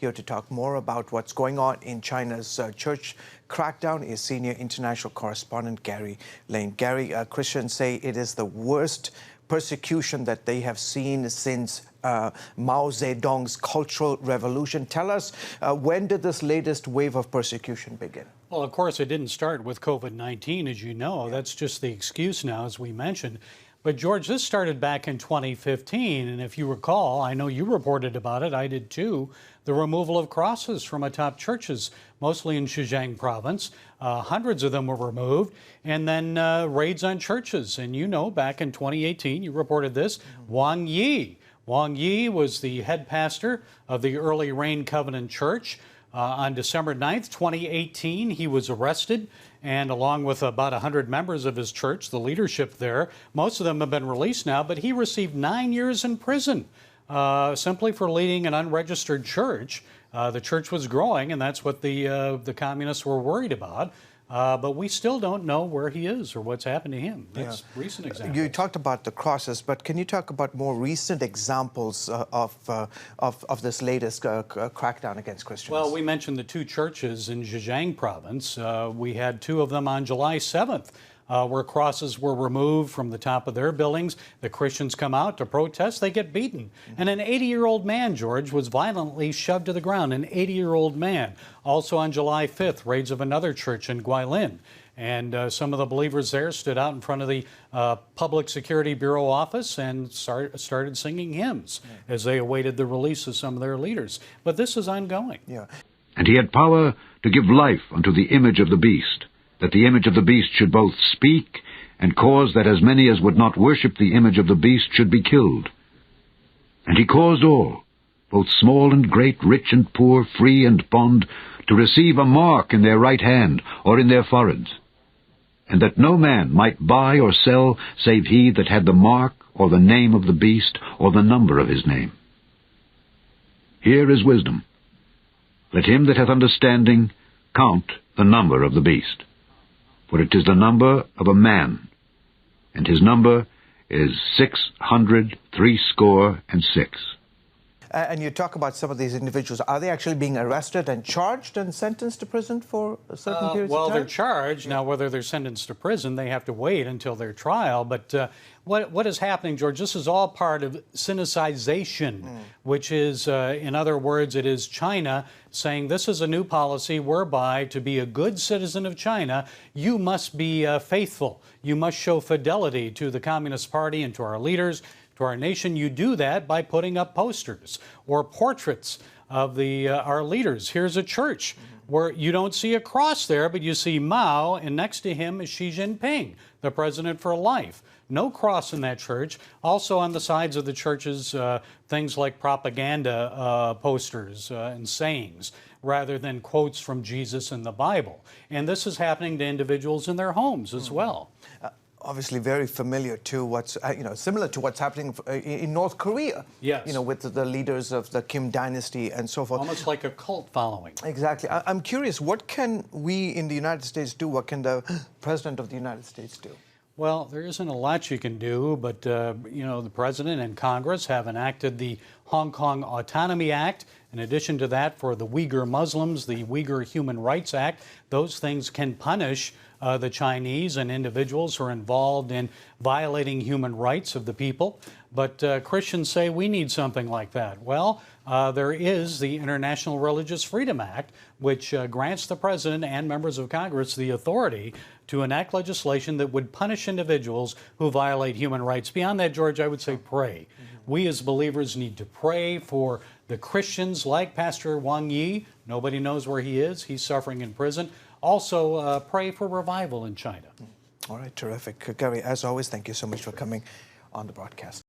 Here to talk more about what's going on in China's church crackdown is senior international correspondent Gary Lane. Gary, Christians say it is the worst persecution that they have seen since Mao Zedong's Cultural Revolution. Tell us, when did this latest wave of persecution begin? Well, of course, it didn't start with COVID-19, as you know. That's just the excuse now, as we mentioned. But, George, this started back in 2015, and if you recall, I know you reported about it, I did too, the removal of crosses from atop churches, mostly in Zhejiang province. Hundreds of them were removed, and then raids on churches. And you know, back in 2018, you reported this, Wang Yi. Wang Yi was the head pastor of the Early Rain Covenant Church. On December 9th, 2018, he was arrested, and along with about 100 members of his church, the leadership there, most of them have been released now, but he received 9 years in prison simply for leading an unregistered church. The church was growing, and that's what the communists were worried about. But we still don't know where he is or what's happened to him. That's recent examples. You talked about the crosses, but can you talk about more recent examples of this latest crackdown against Christians? Well, we mentioned the two churches in Zhejiang province. We had two of them on July 7th. Where crosses were removed from the top of their buildings. The Christians come out to protest, they get beaten. And an 80-year-old man, George, was violently shoved to the ground, an 80-year-old man. Also on July 5th, raids of another church in Guilin. And some of the believers there stood out in front of the Public Security Bureau office and started singing hymns as they awaited the release of some of their leaders. But this is ongoing. Yeah. And he had power to give life unto the image of the beast, that the image of the beast should both speak, and cause that as many as would not worship the image of the beast should be killed. And he caused all, both small and great, rich and poor, free and bond, to receive a mark in their right hand, or in their foreheads, and that no man might buy or sell, save he that had the mark, or the name of the beast, or the number of his name. Here is wisdom. Let him that hath understanding count the number of the beast. For it is the number of a man, and his number is 666. And you talk about some of these individuals. Are they actually being arrested and charged and sentenced to prison for a certain period of time? Well, they're charged. Now, whether they're sentenced to prison, they have to wait until their trial. But what is happening, George, this is all part of Sinicization, which is, in other words, it is China saying this is a new policy whereby to be a good citizen of China, you must be faithful. You must show fidelity to the Communist Party and to our leaders, to our nation. You do that by putting up posters or portraits of our leaders. Here's a church where you don't see a cross there, but you see Mao, and next to him is Xi Jinping, the president for life. No cross in that church. Also on the sides of the churches, things like propaganda posters and sayings, rather than quotes from Jesus and the Bible. And this is happening to individuals in their homes as well. Obviously very familiar to what's, similar to what's happening in North Korea. Yes. With the leaders of the Kim dynasty and so forth. Almost like a cult following. Exactly. I'm curious, what can we in the United States do? What can the President of the United States do? Well, there isn't a lot you can do, but, the President and Congress have enacted the Hong Kong Autonomy Act. In addition to that, for the Uyghur Muslims, the Uyghur Human Rights Act, those things can punish the Chinese and individuals who are involved in violating human rights of the people. But Christians say we need something like that. Well, there is the International Religious Freedom Act, which grants the President and members of Congress the authority to enact legislation that would punish individuals who violate human rights. Beyond that, George, I would say pray. We as believers need to pray for the Christians like Pastor Wang Yi. Nobody knows where he is. He's suffering in prison. Also, pray for revival in China. All right, terrific. Gary, as always, thank you so much for coming on the broadcast.